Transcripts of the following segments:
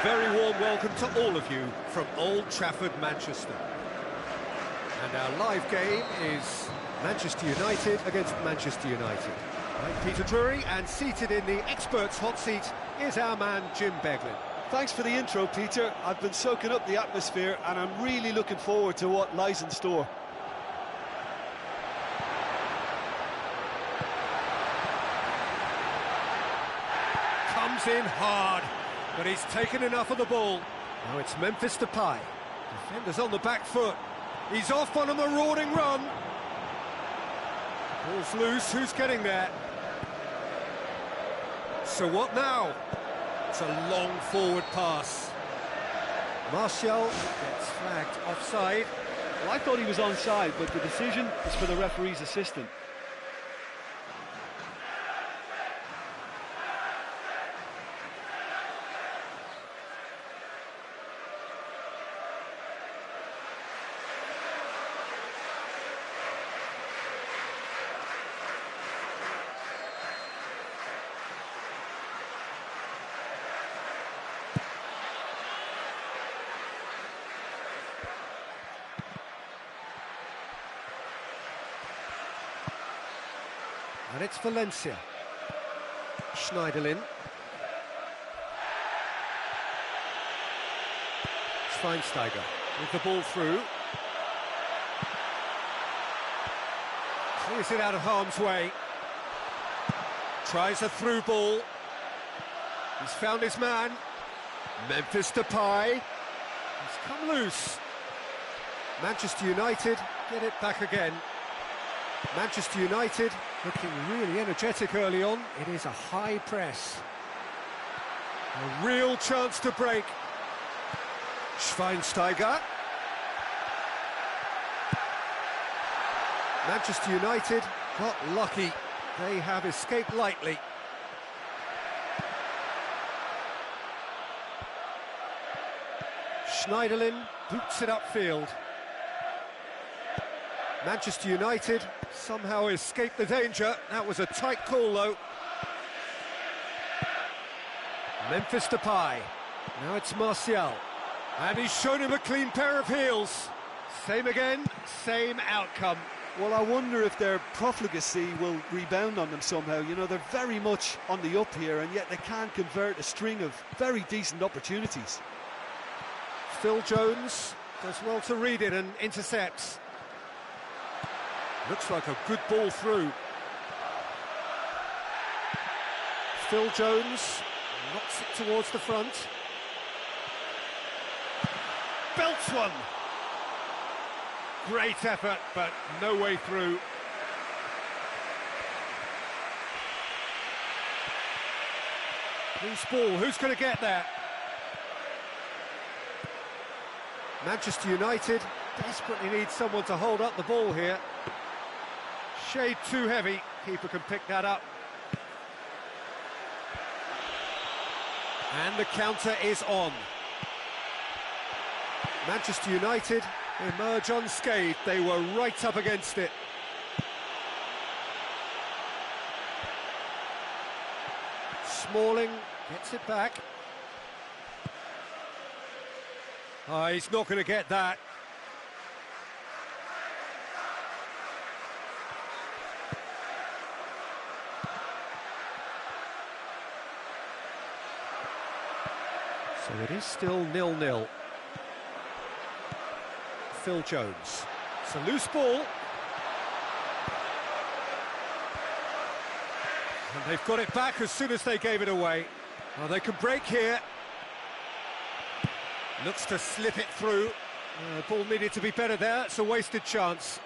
very warm welcome to all of you from Old Trafford, Manchester. And our live game is Manchester United against Manchester United. I'm Peter Drury, and seated in the experts' hot seat is our man Jim Beglin. Thanks for the intro, Peter. I've been soaking up the atmosphere and I'm really looking forward to what lies in store. Comes in hard, but he's taken enough of the ball. Now it's Memphis Depay. Defenders on the back foot. He's off on a marauding run. Ball's loose, who's getting there? So what now? It's a long forward pass. Martial gets flagged offside. Well, I thought he was onside, but the decision is for the referee's assistant. And it's Valencia. Schneiderlin. Schweinsteiger with the ball through. Clears it out of harm's way. Tries a through ball. He's found his man. Memphis Depay. He's come loose. Manchester United get it back again. Manchester United looking really energetic early on. It is a high press. A real chance to break. Schweinsteiger. Manchester United got lucky. They have escaped lightly. Schneiderlin boots it upfield. Manchester United somehow escaped the danger. That was a tight call, though. Memphis Depay. Now it's Martial. And he's shown him a clean pair of heels. Same again, same outcome. Well, I wonder if their profligacy will rebound on them somehow. You know, they're very much on the up here, and yet they can't convert a string of very decent opportunities. Phil Jones does well to read it and intercepts. Looks like a good ball through. Phil Jones knocks it towards the front. Belts one. Great effort, but no way through. Loose ball, who's going to get there? Manchester United desperately need someone to hold up the ball here. Shade too heavy, keeper can pick that up. And the counter is on. Manchester United emerge unscathed, they were right up against it. Smalling gets it back. Oh, he's not going to get that. So it is still 0-0. Phil Jones. It's a loose ball. And they've got it back as soon as they gave it away. Well, they can break here. Looks to slip it through. The ball needed to be better there. It's a wasted chance.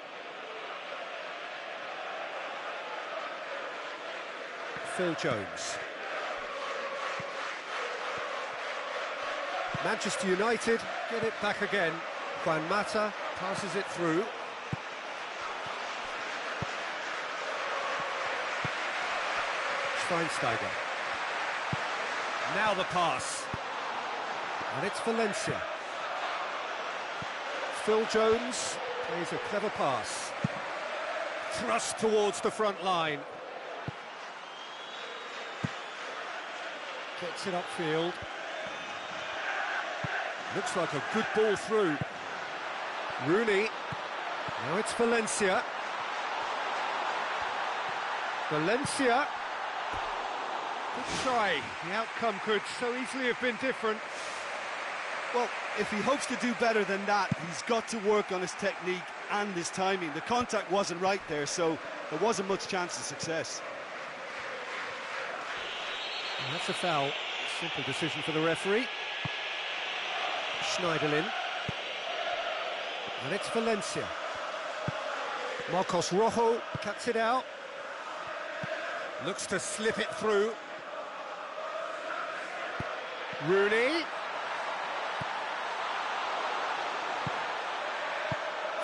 Phil Jones. Manchester United get it back again. Juan Mata passes it through. Schweinsteiger. Now the pass. And it's Valencia. Phil Jones plays a clever pass. Thrust towards the front line. Gets it upfield. Looks like a good ball through. Rooney. Now it's Valencia. Valencia. Good try. The outcome could so easily have been different. Well, if he hopes to do better than that, he's got to work on his technique and his timing. The contact wasn't right there, so there wasn't much chance of success. And that's a foul. Simple decision for the referee. Schneiderlin. And it's Valencia. Marcos Rojo cuts it out. Looks to slip it through. Rooney.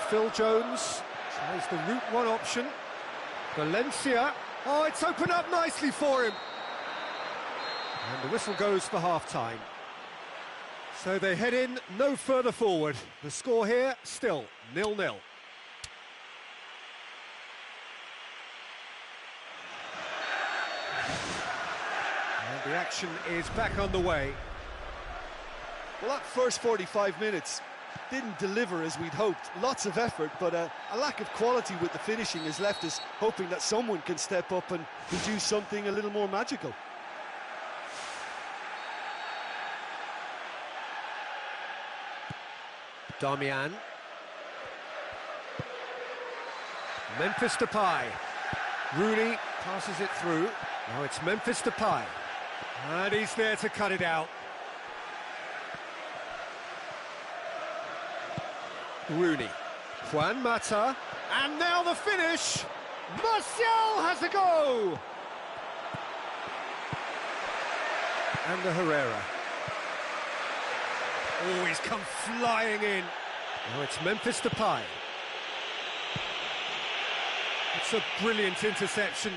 Phil Jones tries the route one option. Valencia. Oh, it's opened up nicely for him. And the whistle goes for half-time. So they head in no further forward. The score here still 0-0. And the action is back on the way. Well, that first 45 minutes didn't deliver as we'd hoped. Lots of effort, but a lack of quality with the finishing has left us hoping that someone can step up and produce something a little more magical. Darmian. Memphis Depay. Rooney passes it through. Now it's Memphis Depay. And he's there to cut it out. Rooney. Juan Mata. And now the finish. Martial has a go. And the Herrera. Oh, he's come flying in. Now it's Memphis Depay. It's a brilliant interception.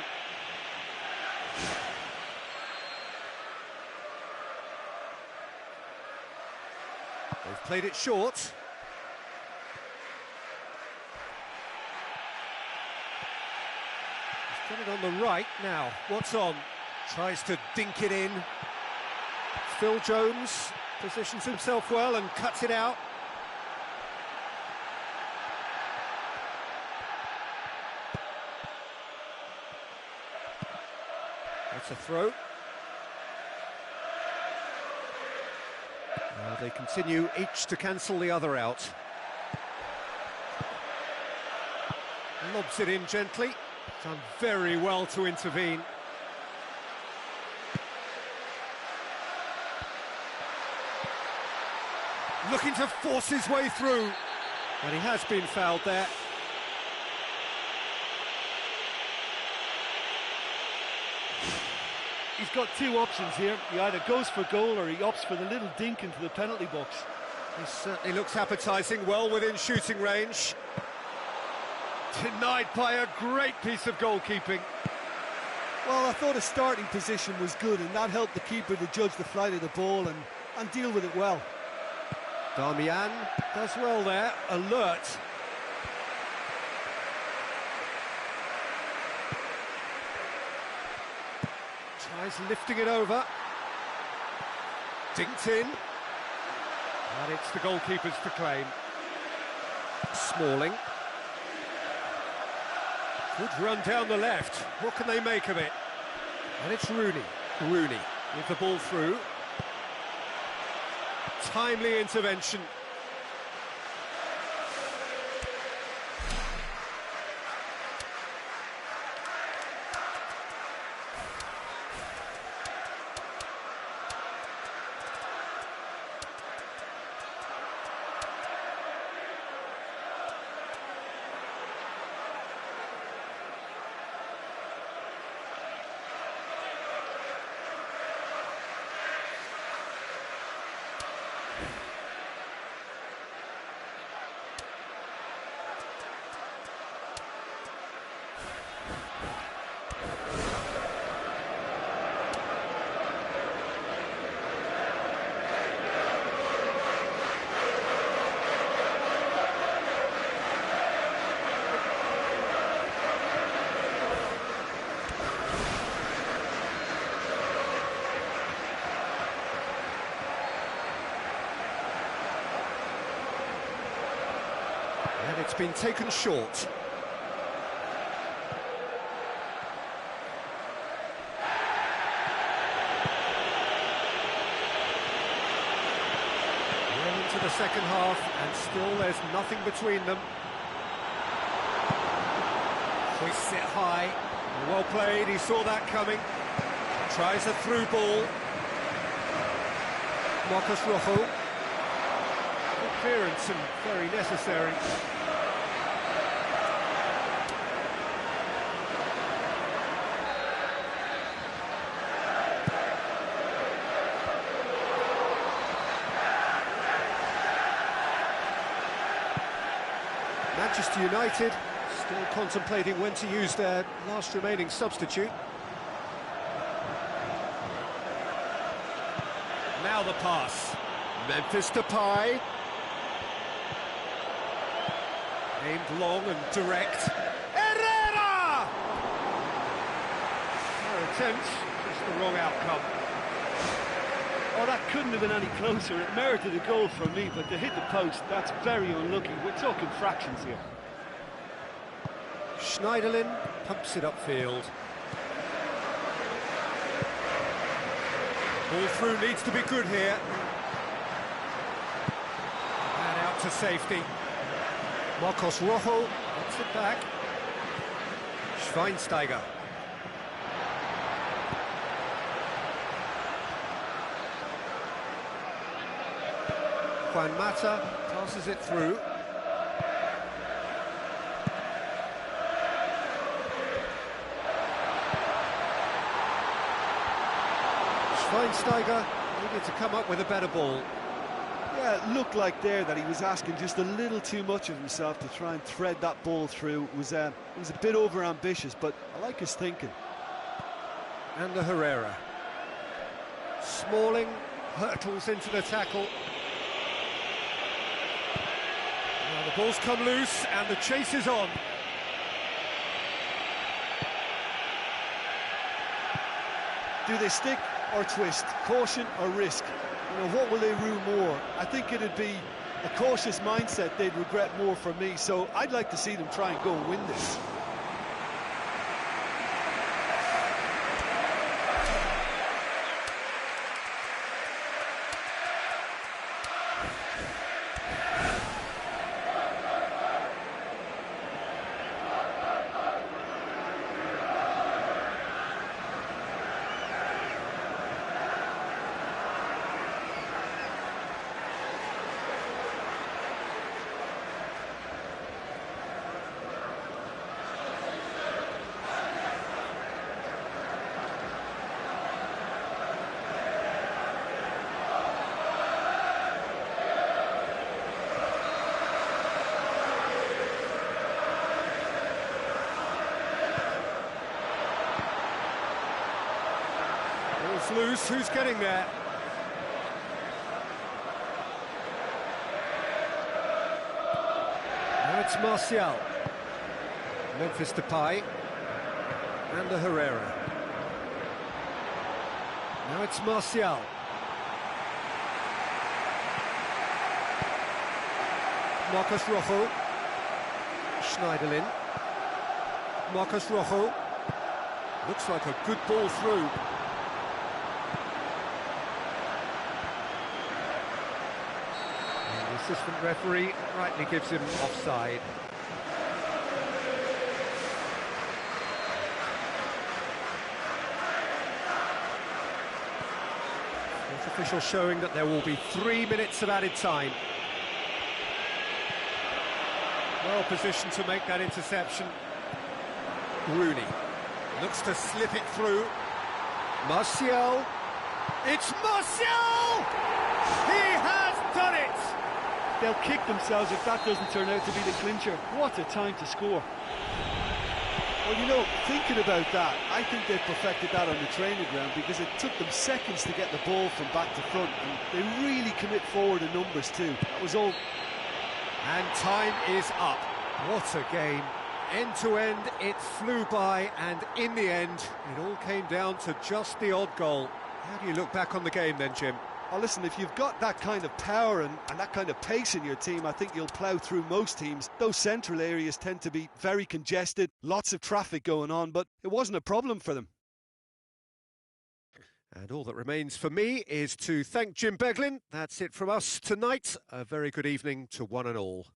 They've played it short. He's got it on the right now. What's on? Tries to dink it in. Phil Jones positions himself well and cuts it out. That's a throw. Now they continue each to cancel the other out. Lobs it in gently. Done very well to intervene. Looking to force his way through. And he has been fouled there. He's got two options here. He either goes for goal or he opts for the little dink into the penalty box. He certainly looks appetising, well within shooting range. Denied by a great piece of goalkeeping. Well, I thought his starting position was good, and that helped the keeper to judge the flight of the ball and deal with it well. Darmian does well there, alert. Tries lifting it over. Dinked in. And it's the goalkeeper's to claim. Smalling. Good run down the left. What can they make of it? And it's Rooney. Rooney with the ball through. Timely intervention. It's been taken short. Well into the second half, and still there's nothing between them. Hoists it high. Well played, he saw that coming. Tries a through ball. Marcus Rojo. Good clearance and very necessary. Manchester United still contemplating when to use their last remaining substitute. Now the pass. Memphis Depay. Aimed long and direct. Herrera! Fair attempt, just the wrong outcome. Oh, that couldn't have been any closer. It merited a goal from me, but to hit the post, that's very unlucky. We're talking fractions here. Schneiderlin pumps it upfield. Ball through needs to be good here. And out to safety. Marcos Rojo gets it back. Schweinsteiger. Juan Mata passes it through. Schweinsteiger needed to come up with a better ball. Yeah, it looked like there that he was asking just a little too much of himself to try and thread that ball through. It was a bit over-ambitious, but I like his thinking. And the Herrera. Smalling hurtles into the tackle. Now the ball's come loose and the chase is on. Do they stick or twist? Caution or risk? You know, what will they rue more? I think it'd be a cautious mindset they'd regret more for me, so I'd like to see them try and go and win this. Loose, who's getting there? Now it's Martial. Memphis Depay. And the Herrera. Now it's Martial. Marcus Rojo. Schneiderlin. Marcus Rojo. Looks like a good ball through. Assistant referee rightly gives him offside. Fourth official showing that there will be 3 minutes of added time. Well positioned to make that interception. Rooney looks to slip it through. Martial. It's Martial! He has done it! They'll kick themselves if that doesn't turn out to be the clincher. What a time to score. Well, you know, thinking about that, I think they perfected that on the training ground because it took them seconds to get the ball from back to front, and they really commit forward in numbers too. That was all. And time is up. What a game. End to end, it flew by, and in the end, it all came down to just the odd goal. How do you look back on the game then, Jim? Oh, listen, if you've got that kind of power and that kind of pace in your team, I think you'll plough through most teams. Those central areas tend to be very congested, lots of traffic going on, but it wasn't a problem for them. And all that remains for me is to thank Jim Beglin. That's it from us tonight. A very good evening to one and all.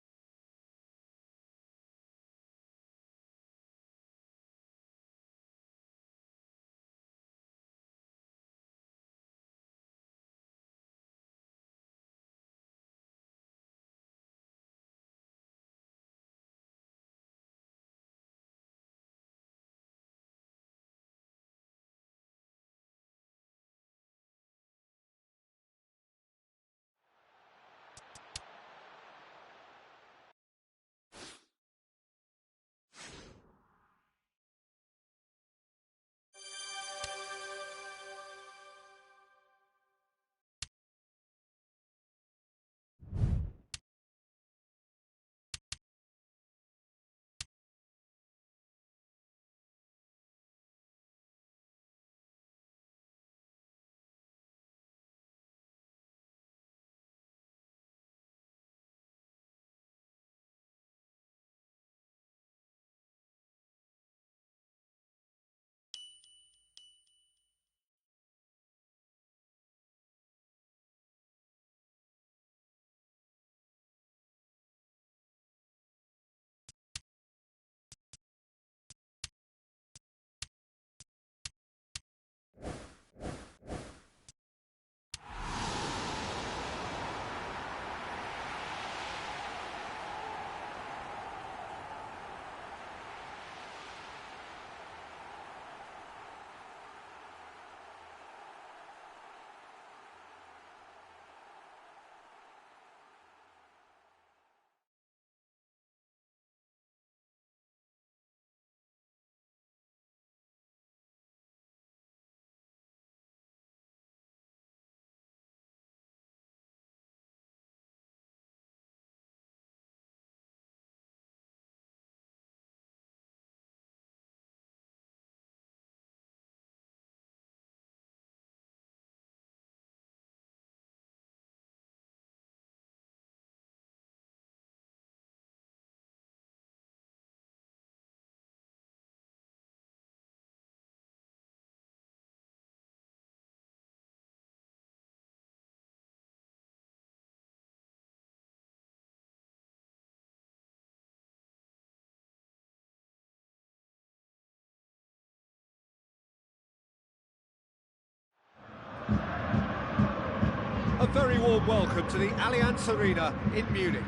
A very warm welcome to the Allianz Arena in Munich.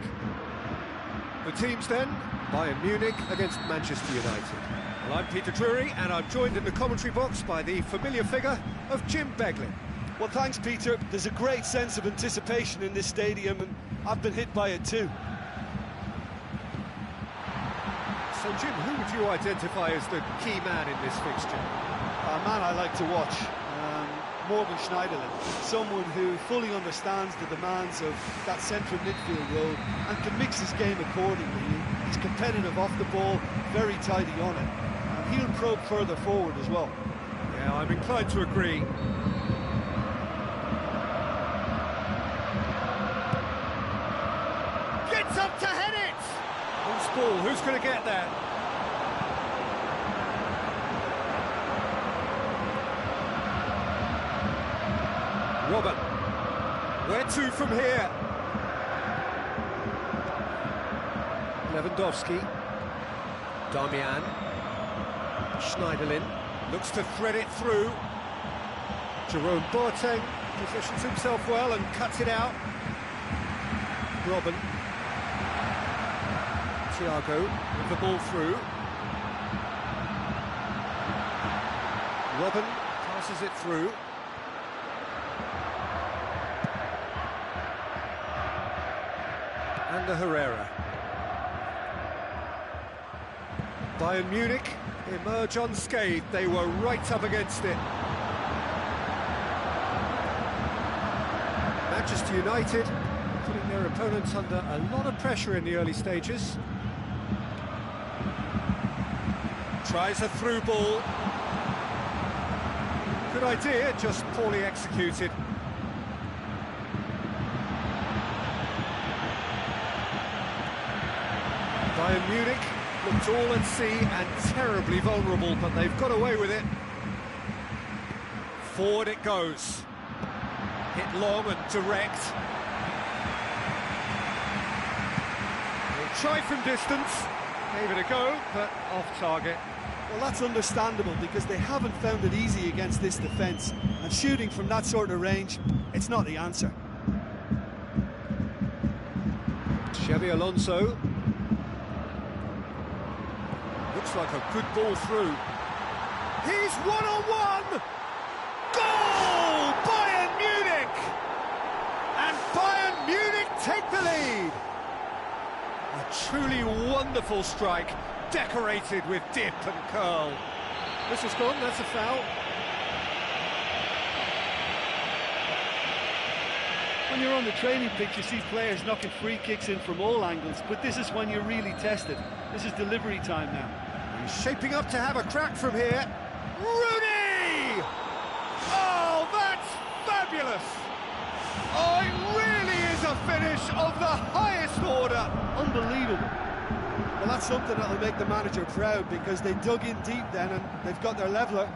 The teams then, Bayern Munich against Manchester United. Well, I'm Peter Drury, and I'm joined in the commentary box by the familiar figure of Jim Beglin. Well, thanks, Peter. There's a great sense of anticipation in this stadium, and I've been hit by it too. So, Jim, who would you identify as the key man in this fixture? A man I like to watch. Morgan Schneiderlin, someone who fully understands the demands of that central midfield role and can mix his game accordingly. He's competitive off the ball, very tidy on it, and he'll probe further forward as well. Yeah, I'm inclined to agree. Gets up to head it! Loose ball, who's going to get there? Robert, where to from here? Lewandowski, Darmian, Schneiderlin looks to thread it through. Jerome Boateng positions himself well and cuts it out. Robin, Thiago with the ball through. Robin passes it through. And Herrera. Bayern Munich emerge unscathed. They were right up against it. Manchester United putting their opponents under a lot of pressure in the early stages. Tries a through ball. Good idea, just poorly executed. Bayern Munich looked all at sea and terribly vulnerable, but they've got away with it. Forward it goes. Hit long and direct. He'll try from distance. Gave it a go, but off target. Well, that's understandable because they haven't found it easy against this defence. And shooting from that sort of range, it's not the answer. Xabi Alonso. Looks like a good ball through. He's one-on-one! Goal! Bayern Munich! And Bayern Munich take the lead! A truly wonderful strike, decorated with dip and curl. This has gone, that's a foul. When you're on the training pitch, you see players knocking free kicks in from all angles, but this is when you're really tested. This is delivery time now. He's shaping up to have a crack from here. Rooney! Oh, that's fabulous! Oh, it really is a finish of the highest order. Unbelievable. Well, that's something that'll make the manager proud because they dug in deep then and they've got their leveller.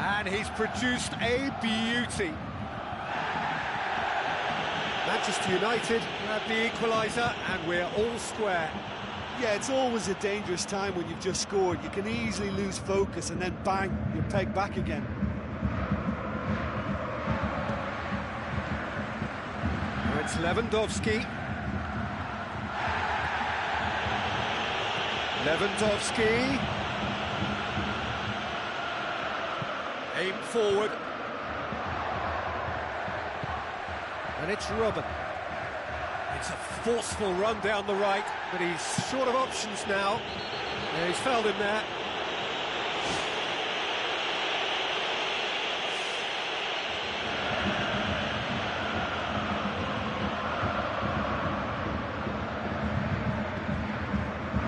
And he's produced a beauty. Manchester United grab the equaliser and we're all square. Yeah, it's always a dangerous time when you've just scored. You can easily lose focus and then bang, you're pegged back again. Now it's Lewandowski. Lewandowski. Aim forward. And it's Robben. It's a forceful run down the right, but he's short of options now. Yeah, he's fouled him there.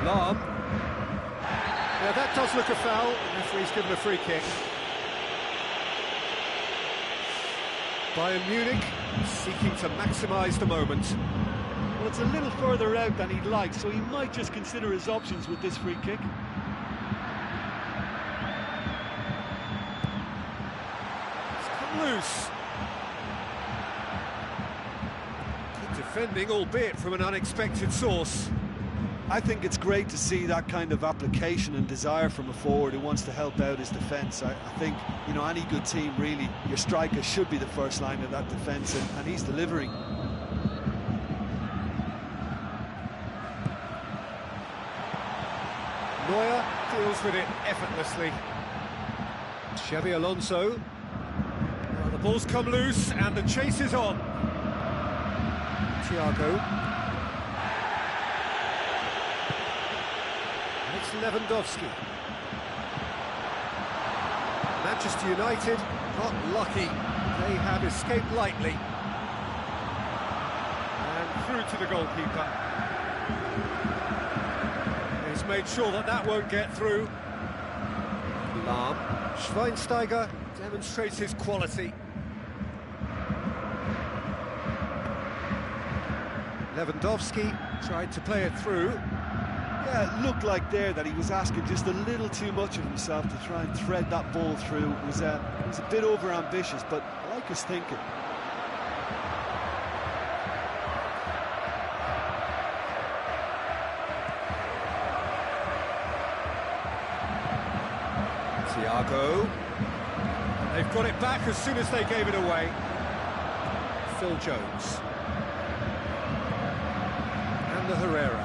Lahm. Yeah, that does look a foul. The referee's given a free kick. Bayern Munich seeking to maximise the moment. Well, it's a little further out than he'd like, so he might just consider his options with this free kick. It's come loose. Good defending, albeit from an unexpected source. I think it's great to see that kind of application and desire from a forward who wants to help out his defence. I think, you know, any good team, really, your striker should be the first line of that defence, and he's delivering. Neuer deals with it effortlessly. Xabi Alonso. Well, the ball's come loose and the chase is on. Thiago. It's Lewandowski. Manchester United got lucky. They have escaped lightly. And through to the goalkeeper. He's made sure that that won't get through. Lahm. Schweinsteiger demonstrates his quality. Lewandowski tried to play it through. Yeah, it looked like there that he was asking just a little too much of himself to try and thread that ball through. It was a bit over-ambitious, but I like his thinking. Thiago. They've got it back as soon as they gave it away. Phil Jones. And the Herrera.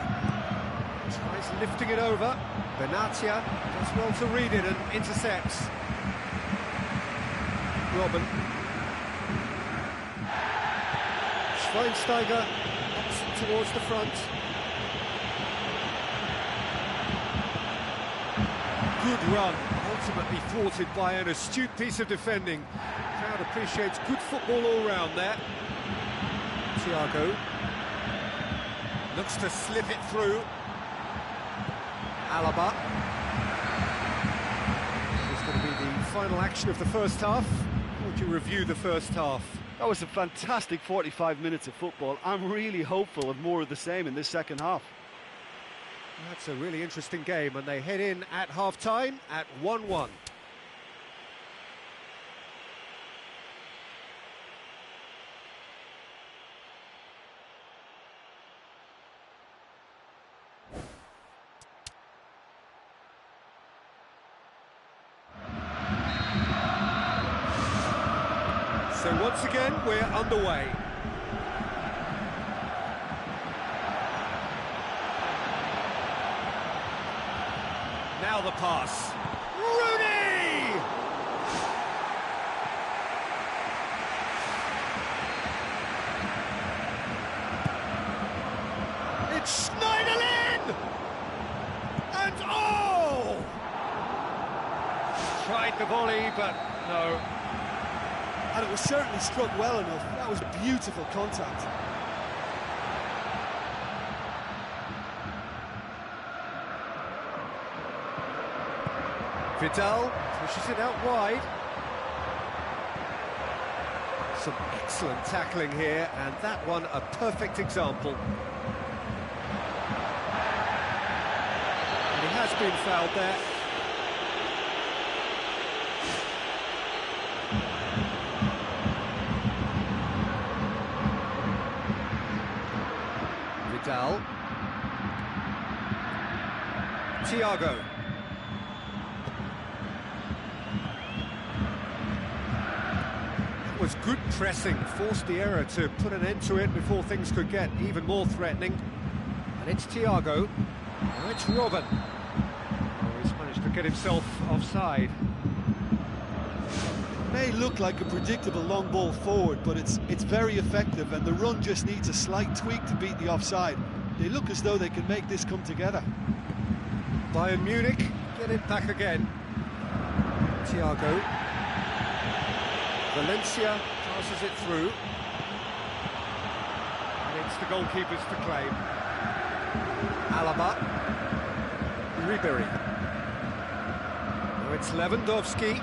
Tries lifting it over. Benatia does well to read it and intercepts. Robben. Schweinsteiger ups towards the front. Good run, ultimately thwarted by an astute piece of defending. Crowd appreciates good football all round there. Thiago looks to slip it through. Alaba. It's going to be the final action of the first half. How would you review the first half? That was a fantastic 45 minutes of football. I'm really hopeful of more of the same in this second half. That's a really interesting game, and they head in at half-time at 1-1. So once again, we're underway. Now the pass. Rooney! It's Schneiderlin! And oh! Tried the volley, but no. And it was certainly struck well enough. That was beautiful contact. Vidal pushes it out wide. Some excellent tackling here, and that one a perfect example. And he has been fouled there. Vidal. Thiago. Was good pressing, forced the error to put an end to it before things could get even more threatening. And it's Thiago. Now it's Robin. Oh, he's managed to get himself offside. It may look like a predictable long ball forward, but it's very effective, and the run just needs a slight tweak to beat the offside. They look as though they can make this come together. Bayern Munich get it back again. Thiago. Valencia passes it through. And it's the goalkeepers to claim. Alaba. Ribery. Now it's Lewandowski.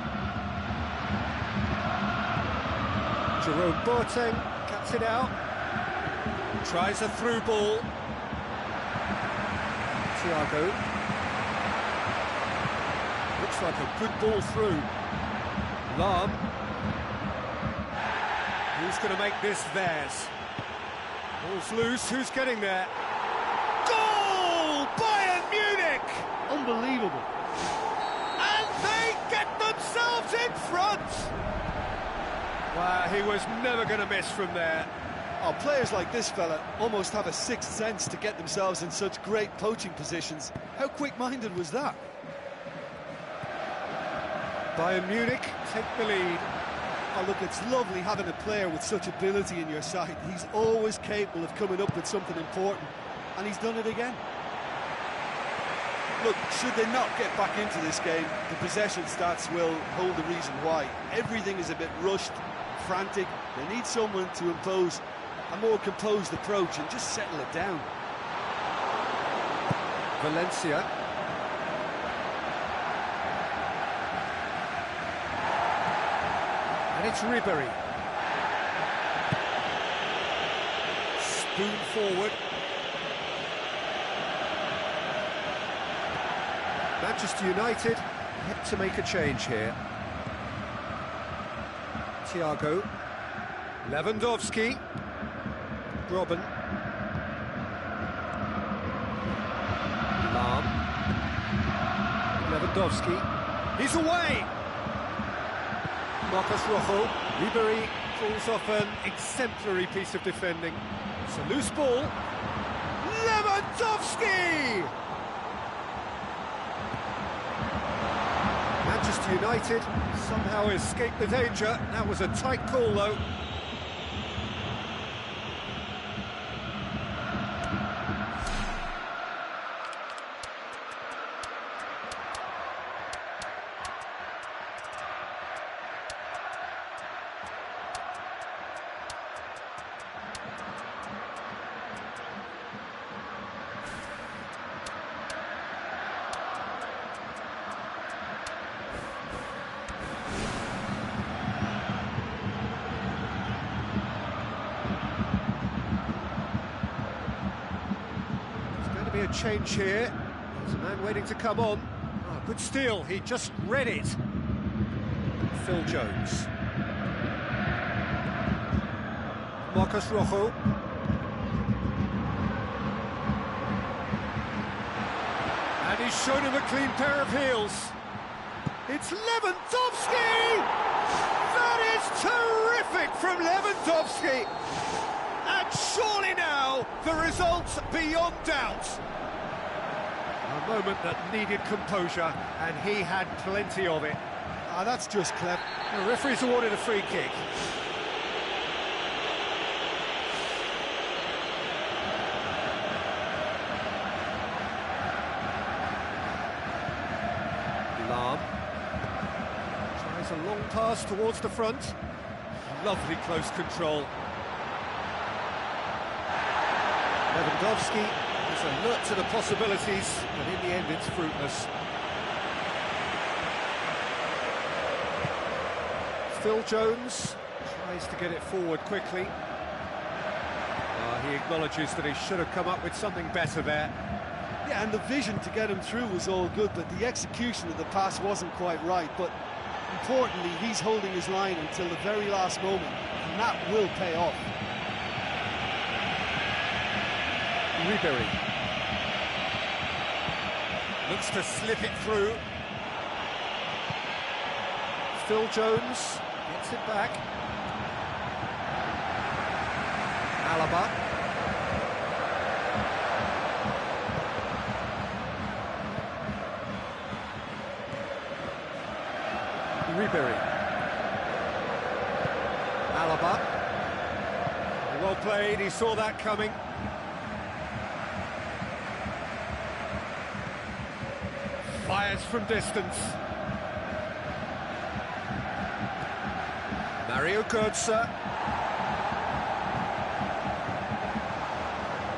Jerome Boateng cuts it out. Tries a through ball. Thiago. Looks like a good ball through. Lahm. Who's going to make this theirs? Ball's loose, who's getting there? Goal! Bayern Munich! Unbelievable. And they get themselves in front! Wow, he was never going to miss from there. Oh, players like this fella almost have a sixth sense to get themselves in such great poaching positions. How quick-minded was that? Bayern Munich take the lead. Oh, look, it's lovely having a player with such ability in your side. He's always capable of coming up with something important, and he's done it again. Look, should they not get back into this game, the possession stats will hold the reason why. Everything is a bit rushed, frantic. They need someone to impose a more composed approach and just settle it down. Valencia. And it's Ribery. Spoon forward. Manchester United have to make a change here. Thiago. Lewandowski. Robin. Lahm. Lewandowski. He's away! Marcus Rojo. Ribery pulls off an exemplary piece of defending. It's a loose ball. Lewandowski! Manchester United somehow escaped the danger. That was a tight call, though. A change here. There's a man waiting to come on. Oh, good steal, he just read it. Phil Jones. Marcos Rojo. And he's shown him a clean pair of heels. It's Lewandowski! That is terrific from Lewandowski! And surely now, the result's beyond doubt. A moment that needed composure, and he had plenty of it. Ah, that's just clever. The referee's awarded a free kick. Lam tries a long pass towards the front. Lovely close control. Lewandowski is alert to the possibilities, but in the end it's fruitless. Phil Jones tries to get it forward quickly. He acknowledges that he should have come up with something better there. Yeah, and the vision to get him through was all good, but the execution of the pass wasn't quite right. But importantly, he's holding his line until the very last moment, and that will pay off. Ribery looks to slip it through. Phil Jones gets it back. Alaba. Ribery. Alaba. Well played, he saw that coming. Fires from distance. Mario Götze.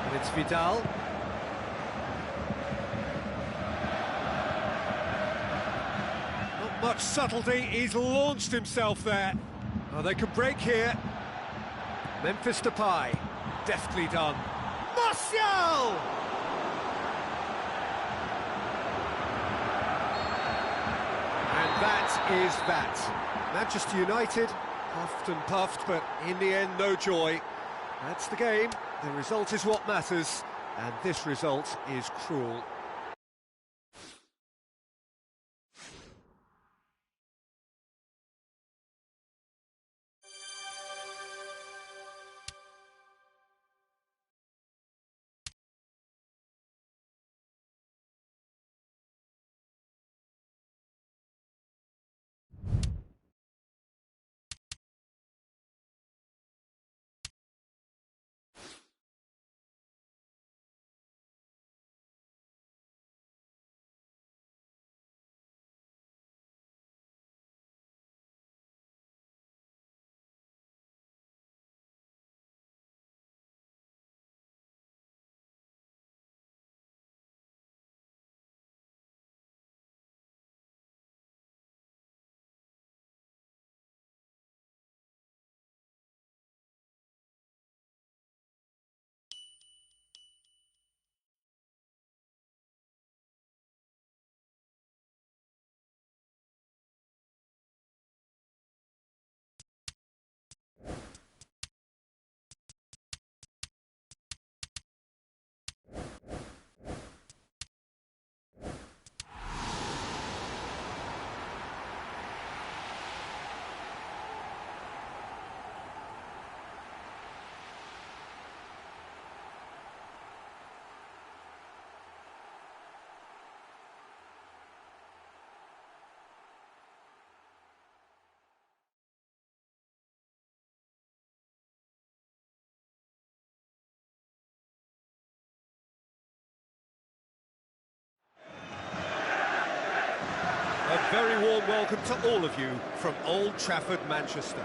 And it's Vidal. Not much subtlety, he's launched himself there. Oh, they could break here. Memphis Depay, deftly done. Martial! And that is that. Manchester United, puffed and puffed, but in the end, no joy. That's the game. The result is what matters, and this result is cruel. A very warm welcome to all of you from Old Trafford, Manchester.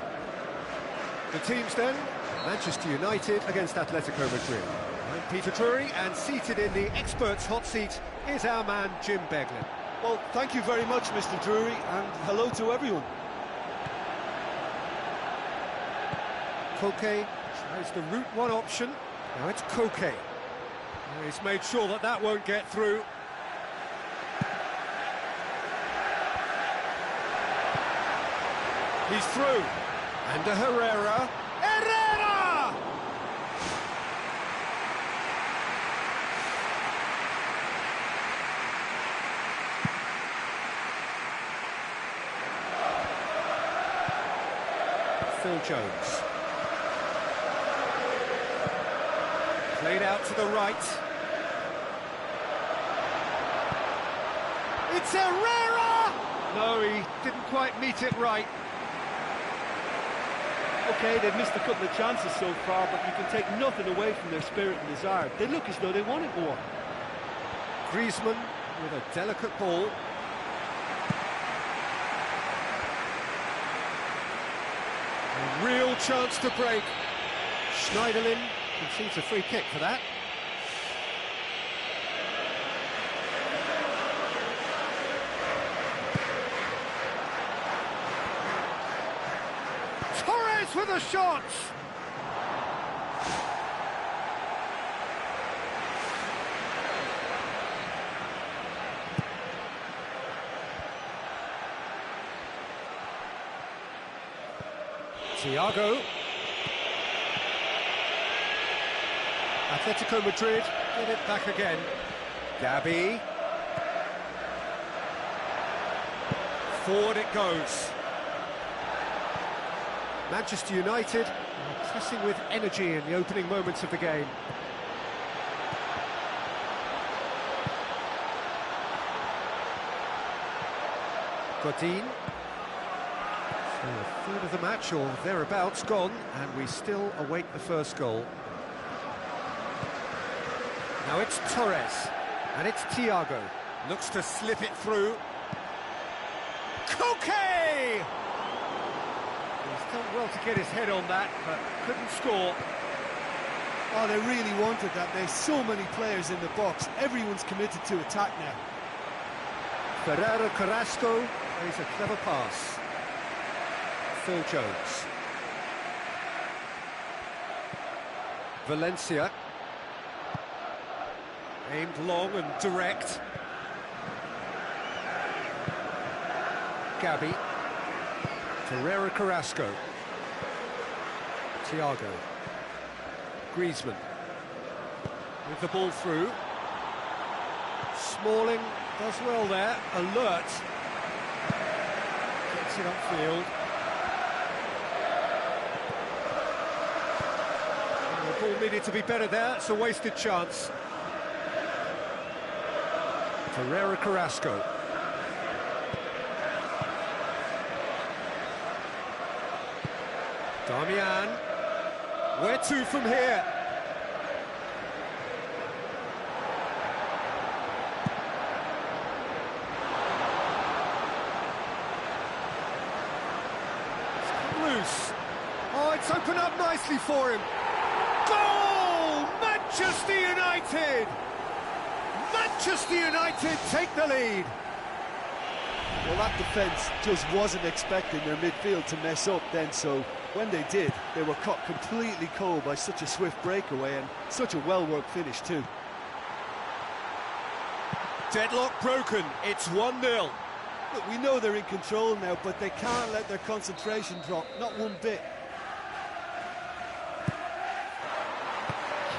The teams then, Manchester United against Atletico Madrid. I'm Peter Drury, and seated in the experts' hot seat is our man Jim Beglin. Well, thank you very much, Mr. Drury, and hello to everyone. Koke tries the route one option. Now it's Koke. He's made sure that that won't get through. He's through. And to Herrera. Herrera! Phil Jones. Played out to the right. It's Herrera! No, he didn't quite meet it right. OK, they've missed a couple of chances so far, but you can take nothing away from their spirit and desire. They look as though they want it more. Griezmann with a delicate ball. A real chance to break. Schneiderlin concedes a free kick for that. Torres with a shot! Thiago. Atletico Madrid get it back again. Gabi. Forward it goes. Manchester United are pressing with energy in the opening moments of the game. Godin. So a third of the match or thereabouts gone, and we still await the first goal. Now it's Torres, and it's Thiago. Looks to slip it through. Koke! He's done well to get his head on that, but couldn't score. Oh, they really wanted that. There's so many players in the box. Everyone's committed to attack now. Ferreira Carrasco plays a clever pass. Phil Jones. Valencia. Aimed long and direct. Gabi. Ferreira Carrasco. Thiago. Griezmann. With the ball through. Smalling does well there. Alert. Gets it upfield. And the ball needed to be better there. It's a wasted chance. Ferreira Carrasco. Damian. Where to from here? It's come loose. Oh, it's opened up nicely for him. Goal! Manchester United! Manchester United take the lead. Well, that defence just wasn't expecting their midfield to mess up then, so when they did, they were caught completely cold by such a swift breakaway and such a well-worked finish too. Deadlock broken, it's 1-0. Look, we know they're in control now, but they can't let their concentration drop, not one bit.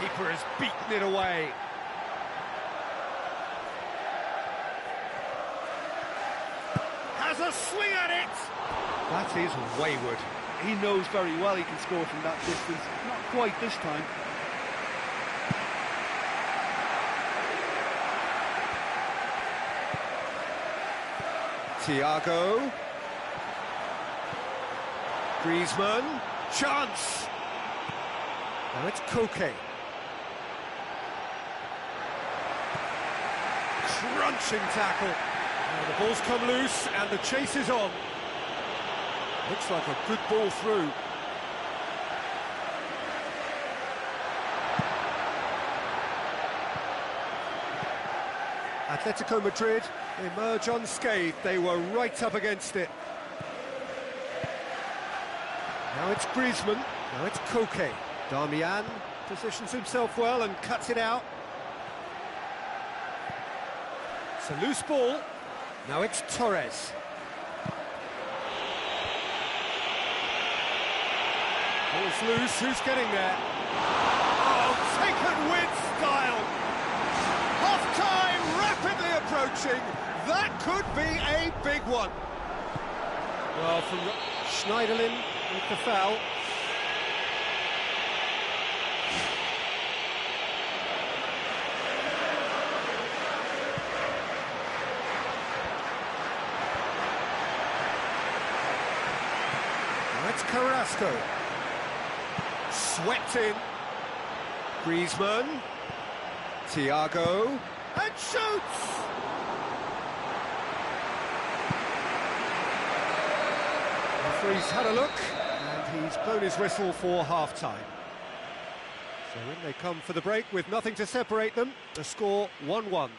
Keeper has beaten it away. Has a swing at it! That is wayward. He knows very well he can score from that distance. Not quite this time. Thiago. Griezmann. Chance! Now it's Koke. Crunching tackle. Now the ball's come loose and the chase is on. Looks like a good ball through. Atletico Madrid emerge unscathed. They were right up against it. Now it's Griezmann. Now it's Koke. Damian positions himself well and cuts it out. It's a loose ball. Now it's Torres. Ball's loose, who's getting there? Oh, taken with style! Half-time rapidly approaching. That could be a big one. Well, from Schneiderlin with the foul. That's Carrasco. Swept in. Griezmann. Thiago. And shoots! The referee's had a look, and he's blown his whistle for half-time. So in they come for the break with nothing to separate them. The score 1-1.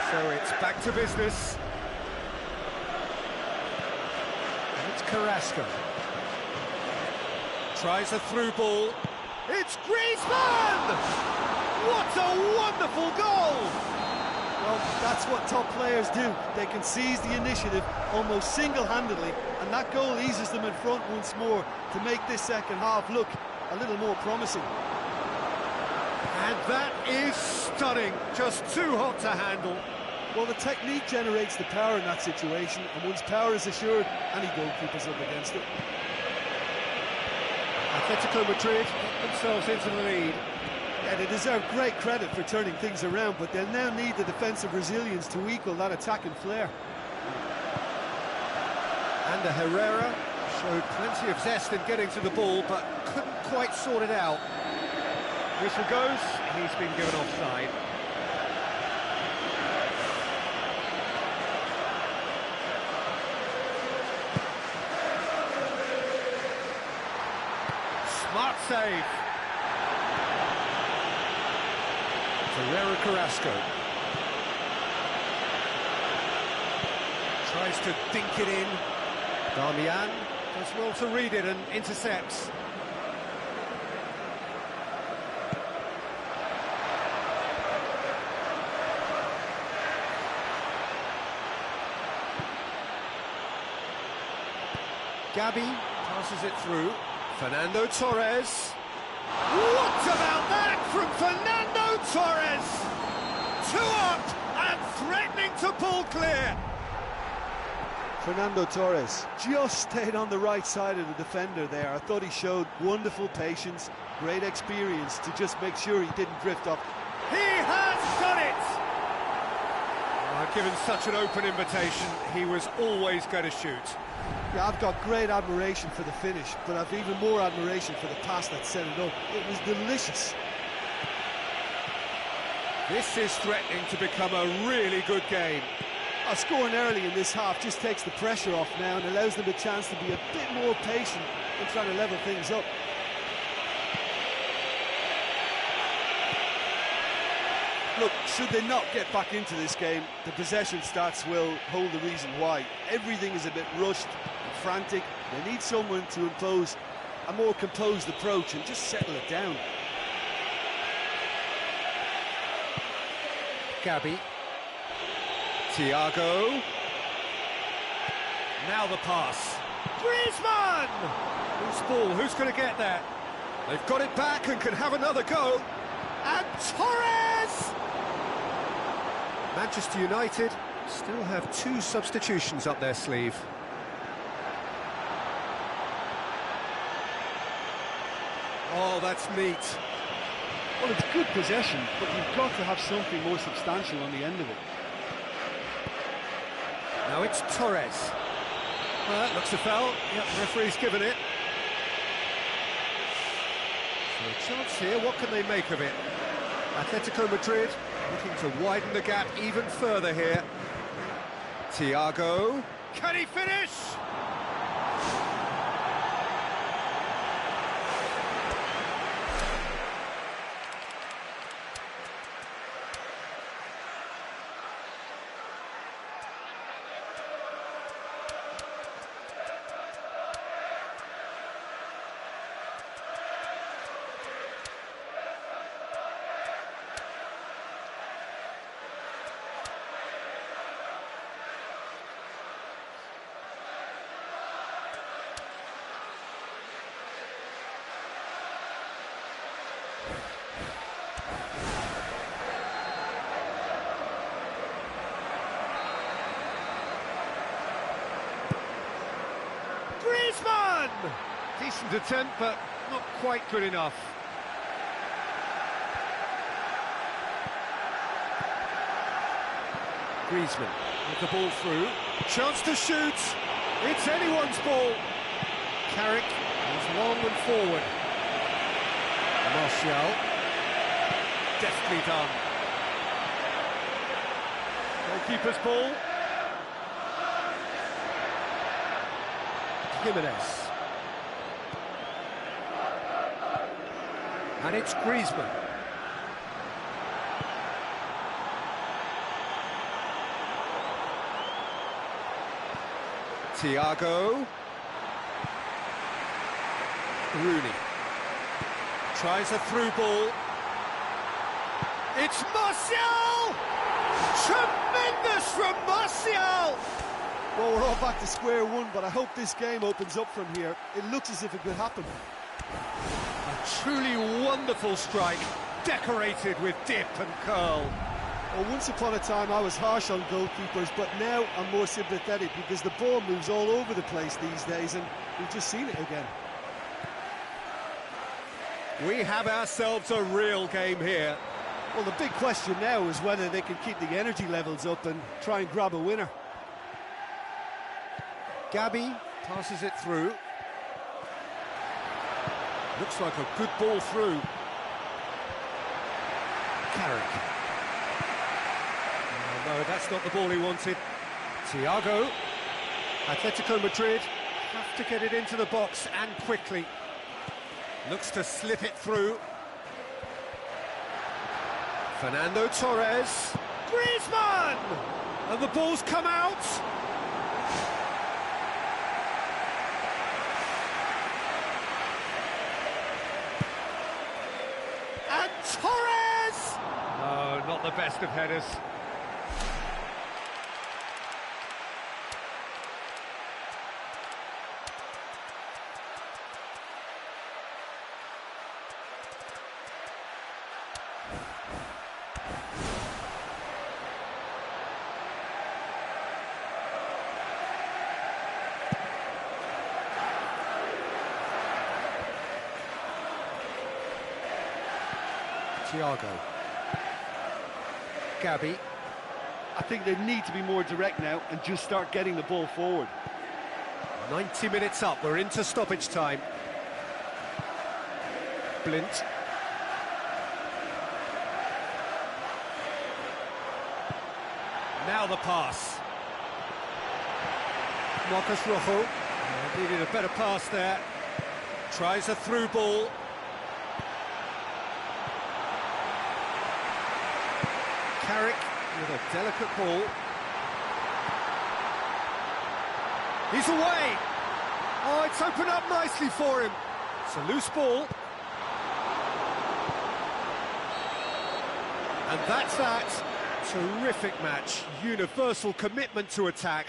So it's back to business. And it's Carrasco. Tries a through ball. It's Griezmann! What a wonderful goal! Well, that's what top players do. They can seize the initiative almost single-handedly, and that goal eases them in front once more to make this second half look a little more promising. And that is stunning. Just too hot to handle. Well, the technique generates the power in that situation, and once power is assured, any goalkeeper's up against it. Atletico Madrid get themselves into the lead. Yeah, they deserve great credit for turning things around, but they'll now need the defensive resilience to equal that attacking flair. And Herrera showed plenty of zest in getting to the ball, but couldn't quite sort it out. Whistle goes, he's been given offside. Smart save. Herrera Carrasco. Tries to dink it in. Darmian does well to read it and intercepts. Gabi passes it through. Fernando Torres. What about that from Fernando Torres? 2 up and threatening to pull clear. Fernando Torres just stayed on the right side of the defender there. I thought he showed wonderful patience, great experience to just make sure he didn't drift off. He has done it! Given such an open invitation, he was always going to shoot. Yeah, I've got great admiration for the finish, but I've even more admiration for the pass that set it up. It was delicious. This is threatening to become a really good game. Scoring early in this half just takes the pressure off now and allows them a chance to be a bit more patient in trying to level things up. Look, should they not get back into this game, the possession stats will hold the reason why. Everything is a bit rushed and frantic. They need someone to impose a more composed approach and just settle it down. Gabi. Thiago. Now the pass. Griezmann! Loose ball, who's going to get there? They've got it back and can have another go. And Torres! Manchester United still have 2 substitutions up their sleeve. Oh, that's neat. Well, it's good possession, but you've got to have something more substantial on the end of it. Now it's Torres. Well, that looks a foul. Yep, the referee's given it. So a chance here, what can they make of it? Atletico Madrid looking to widen the gap even further here. Thiago. Can he finish? Griezmann! Decent attempt, but not quite good enough. Griezmann with the ball through. Chance to shoot. It's anyone's ball. Carrick is long and forward. Martial. Deftly done. Goalkeeper's ball. Jimenez. And it's Griezmann. Thiago. Rooney. Tries a through ball. It's Martial! Tremendous from Martial! Well, we're all back to square one, but I hope this game opens up from here. It looks as if it could happen. A truly wonderful strike, decorated with dip and curl. Well, once upon a time I was harsh on goalkeepers, but now I'm more sympathetic because the ball moves all over the place these days, and we've just seen it again. We have ourselves a real game here. Well, the big question now is whether they can keep the energy levels up and try and grab a winner. Gabby passes it through. Looks like a good ball through. Carrick. Oh, no, that's not the ball he wanted. Thiago. Atletico Madrid have to get it into the box and quickly. Looks to slip it through. Fernando Torres. Griezmann! And the ball's come out. And Torres! No, not the best of headers. Thiago. Gabby. I think they need to be more direct now and just start getting the ball forward. 90 minutes up, we're into stoppage time. Blint. Now the pass. Marcus Rojo. Needed a better pass there. Tries a through ball. Carrick with a delicate ball. He's away! Oh, it's opened up nicely for him. It's a loose ball. And that's that. Terrific match. Universal commitment to attack.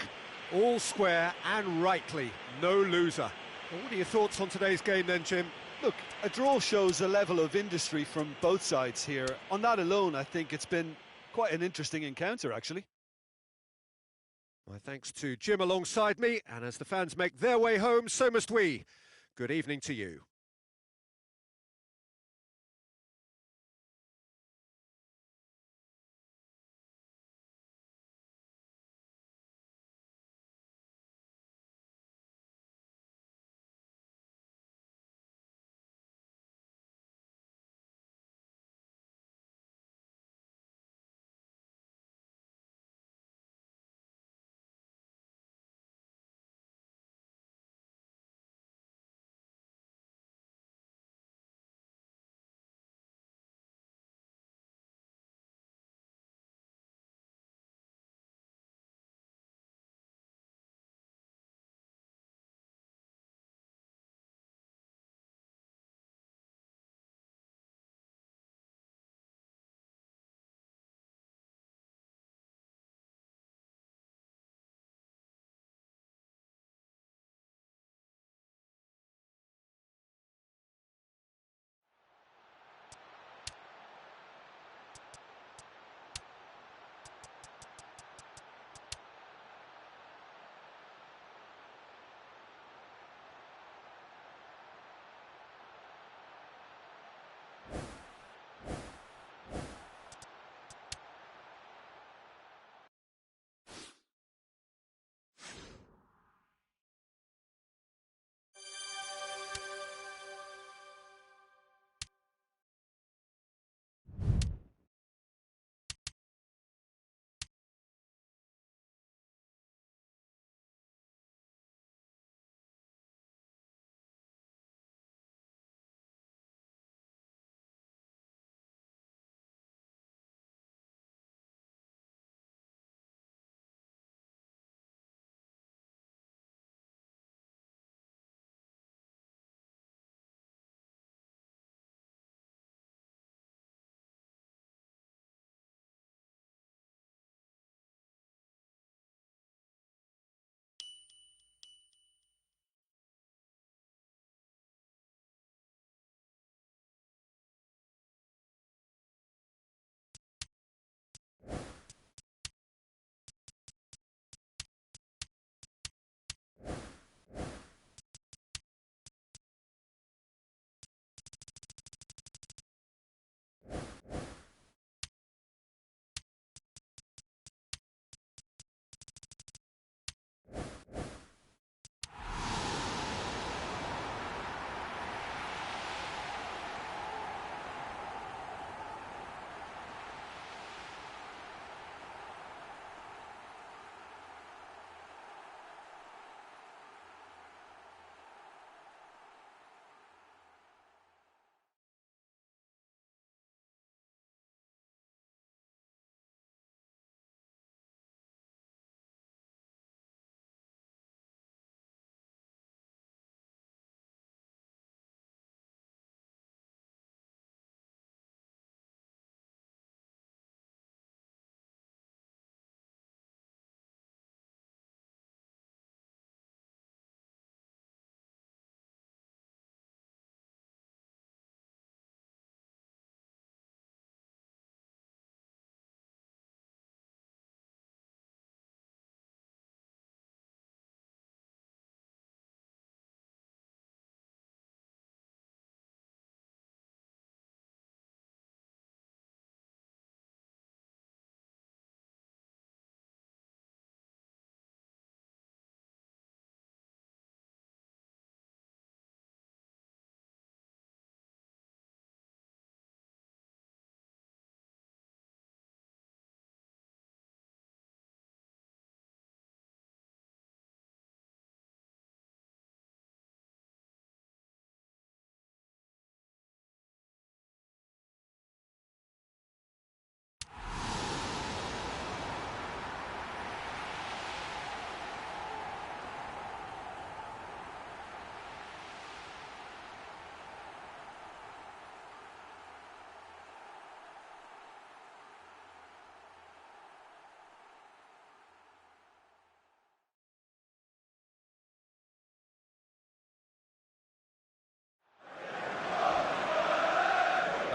All square and rightly. No loser. Well, what are your thoughts on today's game then, Jim? Look, a draw shows a level of industry from both sides here. On that alone, I think it's been Quite an interesting encounter, actually. My thanks to Jim alongside me, and as the fans make their way home, so must we. Good evening to you.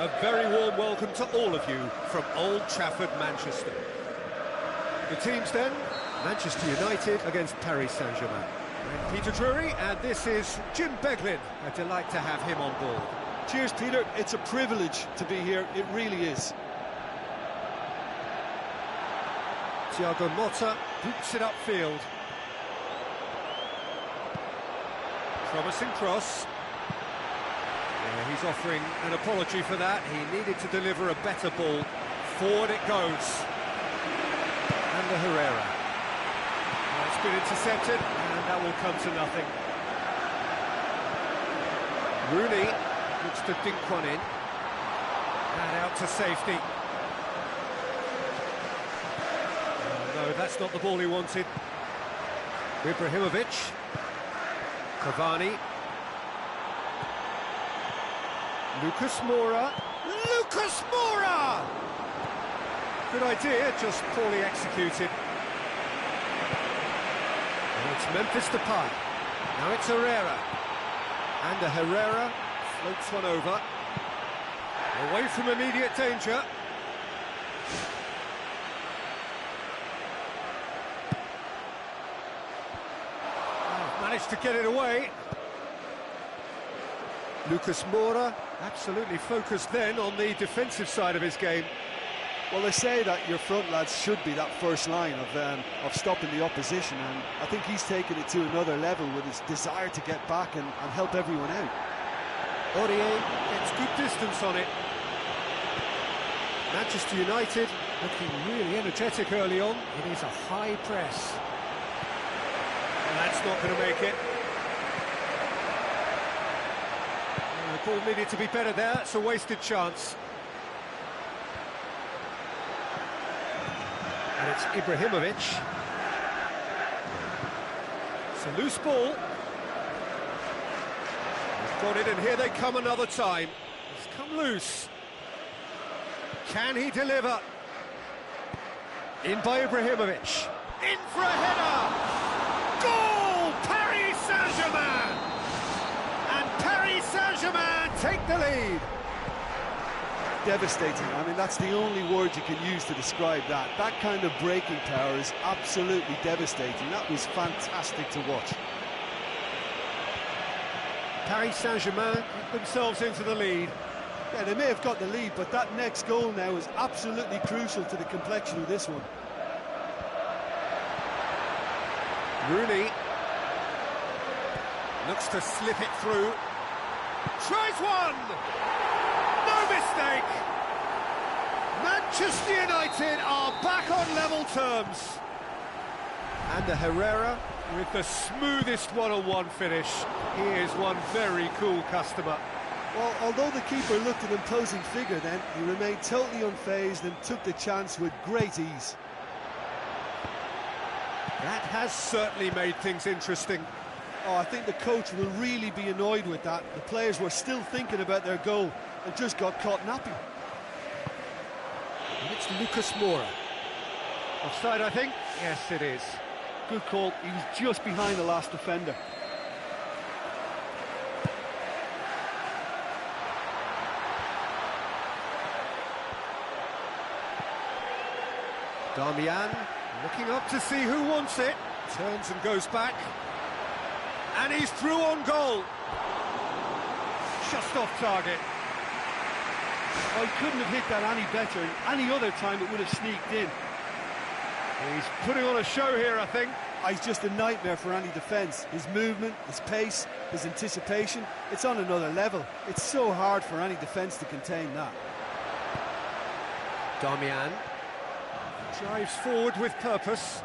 A very warm welcome to all of you from Old Trafford, Manchester. The teams then, Manchester United against Paris Saint-Germain. I'm Peter Drury, and this is Jim Beglin. A delight to have him on board. Cheers, Peter. It's a privilege to be here. It really is. Thiago Motta boots it upfield. Promising cross. Yeah, he's offering an apology for that. He needed to deliver a better ball. Forward it goes. And the Herrera. Well, it's been intercepted, and that will come to nothing. Rooney looks to dink one in. And out to safety. No, that's not the ball he wanted. Ibrahimovic. Cavani. Lucas Moura. Lucas Moura! Good idea, just poorly executed. And it's Memphis Depay. Now it's Herrera. And the Herrera floats one over. Away from immediate danger. Managed to get it away. Lucas Moura absolutely focused then on the defensive side of his game. Well, they say that your front lads should be that first line of stopping the opposition, and I think he's taken it to another level with his desire to get back and help everyone out. Aurier gets good distance on it. Manchester United looking really energetic early on. It is a high press. And that's not going to make it. The ball needed to be better there. It's a wasted chance. And it's Ibrahimovic. It's a loose ball. He's got it, and here they come another time. It's come loose. Can he deliver? In by Ibrahimovic. In for a header! Goal! Paris Saint-Germain! And Paris Saint-Germain take the lead. Devastating. I mean, that's the only word you can use to describe that. That kind of breaking power is absolutely devastating. That was fantastic to watch. Paris Saint-Germain get themselves into the lead. Yeah, they may have got the lead, but that next goal now is absolutely crucial to the complexion of this one. Rooney looks to slip it through. Tries one! No mistake! Manchester United are back on level terms. And the Herrera with the smoothest one-on-one finish. He is one very cool customer. Well, although the keeper looked an imposing figure then, he remained totally unfazed and took the chance with great ease. That has certainly made things interesting. Oh, I think the coach will really be annoyed with that. The players were still thinking about their goal and just got caught napping. And it's Lucas Moura. Offside, I think? Yes, it is. Good call. He was just behind the last defender. Darmian looking up to see who wants it. Turns and goes back. And he's through on goal. Just off target. Oh, he couldn't have hit that any better. Any other time it would have sneaked in. He's putting on a show here, I think. Oh, he's just a nightmare for any defence. His movement, his pace, his anticipation, it's on another level. It's so hard for any defence to contain that. Darmian drives forward with purpose.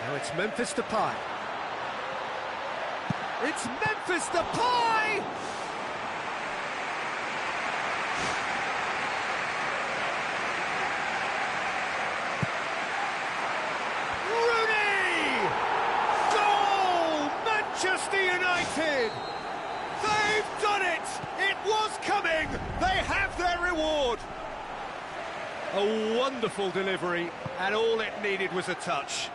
Now it's Memphis Depay. It's Memphis Depay! Rooney! Goal! Manchester United! They've done it! It was coming! They have their reward! A wonderful delivery, and all it needed was a touch.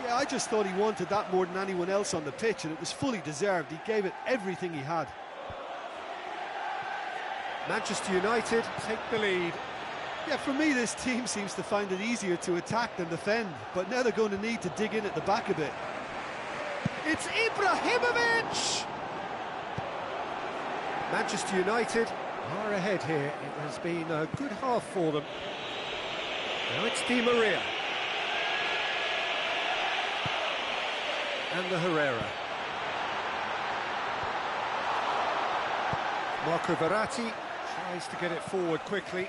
Yeah, I just thought he wanted that more than anyone else on the pitch, and it was fully deserved. He gave it everything he had. Manchester United take the lead. Yeah, for me, this team seems to find it easier to attack than defend, but now they're going to need to dig in at the back a bit. It's Ibrahimovic! Manchester United are ahead here. It has been a good half for them. Now it's Di Maria. And the Herrera. Marco Verratti tries to get it forward quickly.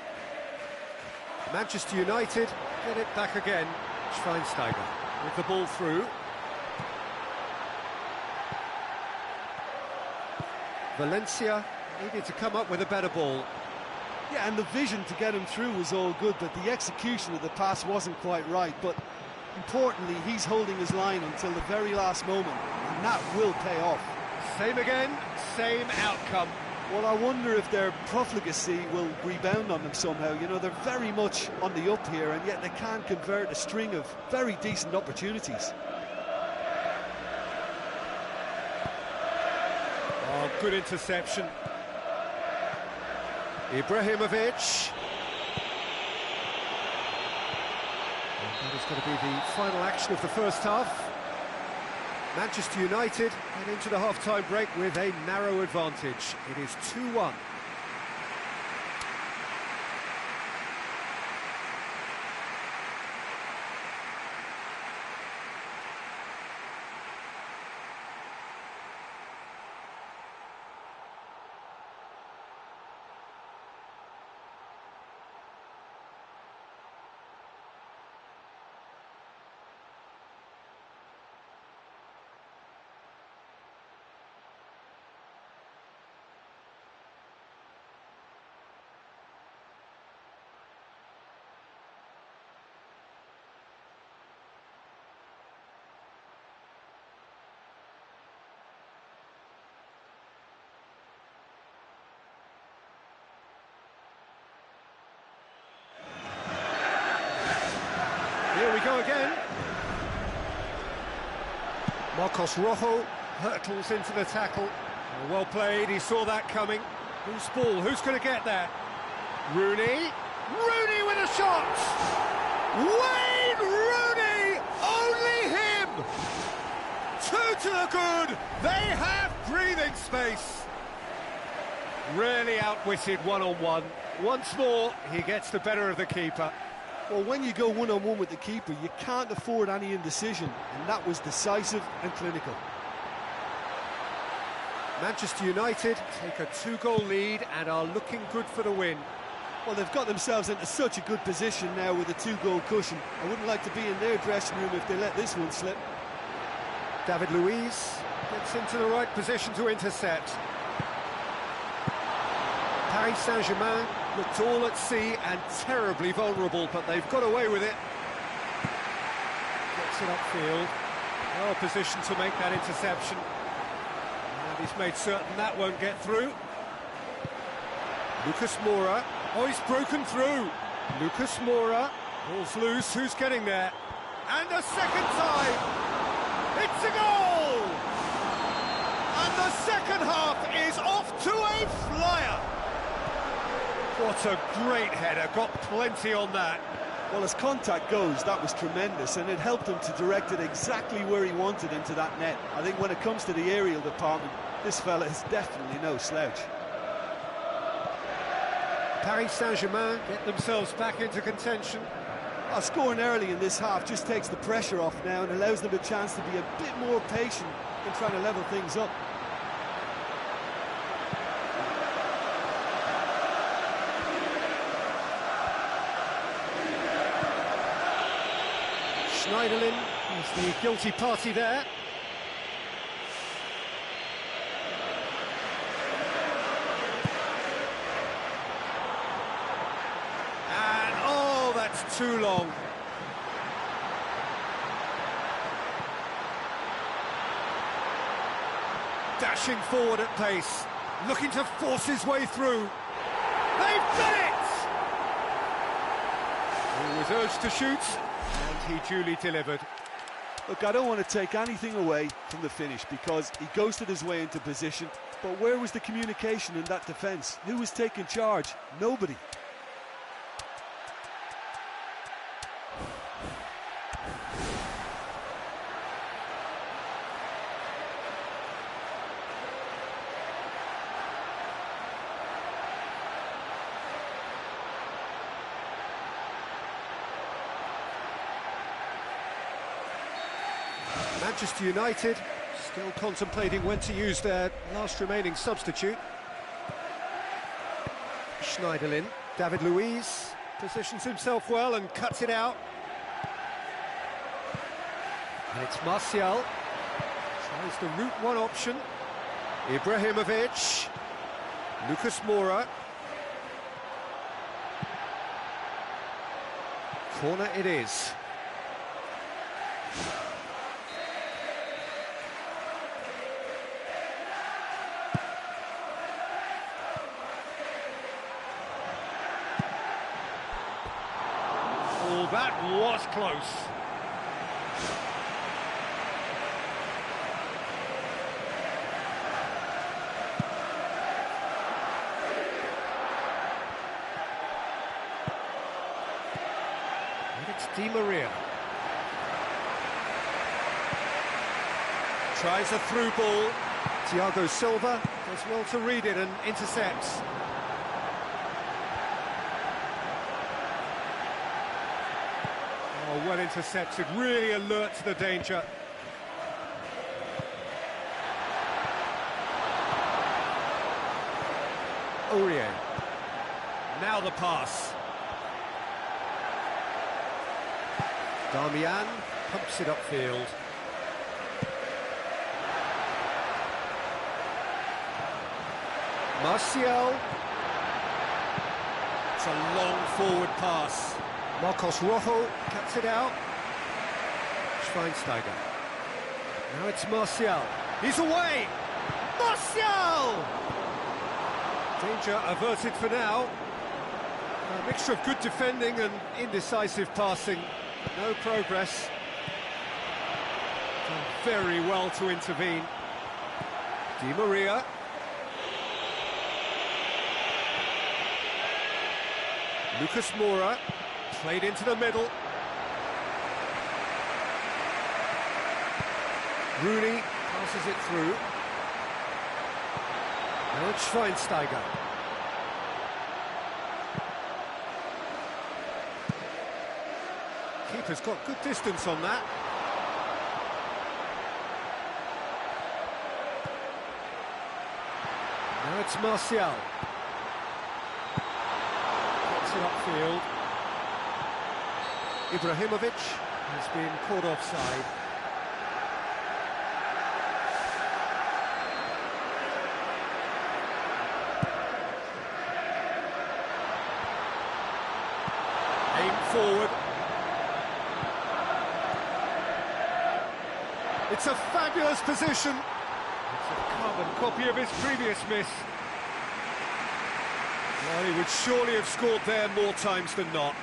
Manchester United get it back again. Schweinsteiger with the ball through. Valencia needed to come up with a better ball. Yeah, and the vision to get him through was all good, but the execution of the pass wasn't quite right. But importantly, he's holding his line until the very last moment, and that will pay off. Same again, same outcome. Well, I wonder if their profligacy will rebound on them somehow. You know, they're very much on the up here, and yet they can't convert a string of very decent opportunities. Oh, good interception. Ibrahimovic. And that is going to be the final action of the first half. Manchester United head into the half-time break with a narrow advantage. It is 2-1. Here we go again. Marcos Rojo hurtles into the tackle. Well played, he saw that coming. Whose ball? Who's going to get that? Rooney. Rooney with a shot! Wayne Rooney! Only him! Two to the good! They have breathing space! Really outwitted one-on-one. Once more, he gets the better of the keeper. Well, when you go one-on-one with the keeper, you can't afford any indecision, and that was decisive and clinical. Manchester United take a 2-goal lead and are looking good for the win. Well, they've got themselves into such a good position now with a 2-goal cushion. I wouldn't like to be in their dressing room if they let this one slip. David Luiz gets into the right position to intercept. Paris Saint-Germain looked all at sea and terribly vulnerable, but they've got away with it. Gets it upfield. Well positioned to make that interception. And he's made certain that won't get through. Lucas Moura. Oh, he's broken through. Lucas Moura. Ball's loose. Who's getting there? And a second time. It's a goal! And the second half is off to a flyer. What a great header, got plenty on that. Well, as contact goes, that was tremendous, and it helped him to direct it exactly where he wanted into that net. I think when it comes to the aerial department, this fella is definitely no slouch. Paris Saint-Germain get themselves back into contention. Scoring early in this half just takes the pressure off now and allows them a chance to be a bit more patient in trying to level things up. Schneiderlin is the guilty party there. And oh, that's too long. Dashing forward at pace, looking to force his way through. They've done it! He was urged to shoot. And he duly delivered. Look, I don't want to take anything away from the finish because he ghosted his way into position. But where was the communication in that defence? Who was taking charge? Nobody. Manchester United still contemplating when to use their last remaining substitute. Schneiderlin, David Luiz positions himself well and cuts it out. And it's Martial, tries the route one option. Ibrahimovic, Lucas Moura. Corner it is. Oh, that was close. And it's Di Maria. Tries a through ball. Thiago Silva does well to read it and intercepts. Oh, well intercepted, really alert to the danger. Aurier. Now the pass. Darmian pumps it upfield. Martial. It's a long forward pass. Marcos Rojo cuts it out. Schweinsteiger. Now it's Martial. He's away! Martial! Danger averted for now. A mixture of good defending and indecisive passing. No progress. Done very well to intervene. Di Maria. Lucas Moura. Played into the middle. Rooney passes it through. Now it's Schweinsteiger. Keeper's got good distance on that. Now it's Martial. Gets it upfield. Ibrahimovic has been caught offside. Aim forward. It's a fabulous position. It's a carbon copy of his previous miss. Well, he would surely have scored there more times than not.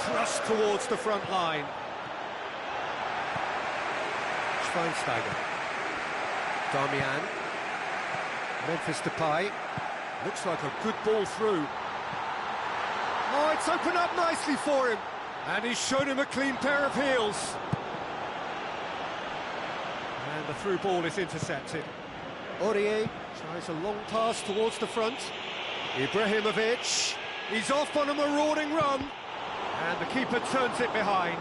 Thrust towards the front line. Schweinsteiger. Darmian. Memphis Depay. Looks like a good ball through. Oh, it's opened up nicely for him. And he's shown him a clean pair of heels. And the through ball is intercepted. Aurier tries a long pass towards the front. Ibrahimovic. He's off on a marauding run. And the keeper turns it behind.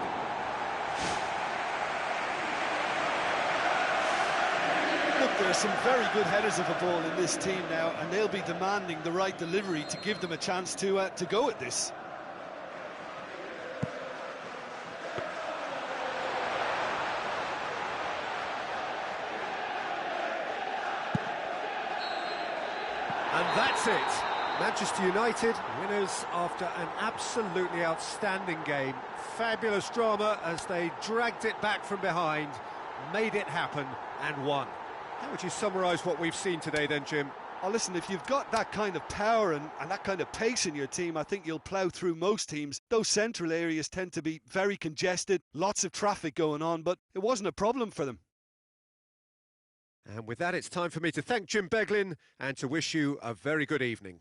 Look, there are some very good headers of a ball in this team now, and they'll be demanding the right delivery to give them a chance to go at this. And that's it. Manchester United, winners after an absolutely outstanding game. Fabulous drama as they dragged it back from behind, made it happen and won. How would you summarise what we've seen today then, Jim? Oh, listen, if you've got that kind of power and that kind of pace in your team, I think you'll plough through most teams. Those central areas tend to be very congested, lots of traffic going on, but it wasn't a problem for them. And with that, it's time for me to thank Jim Beglin and to wish you a very good evening.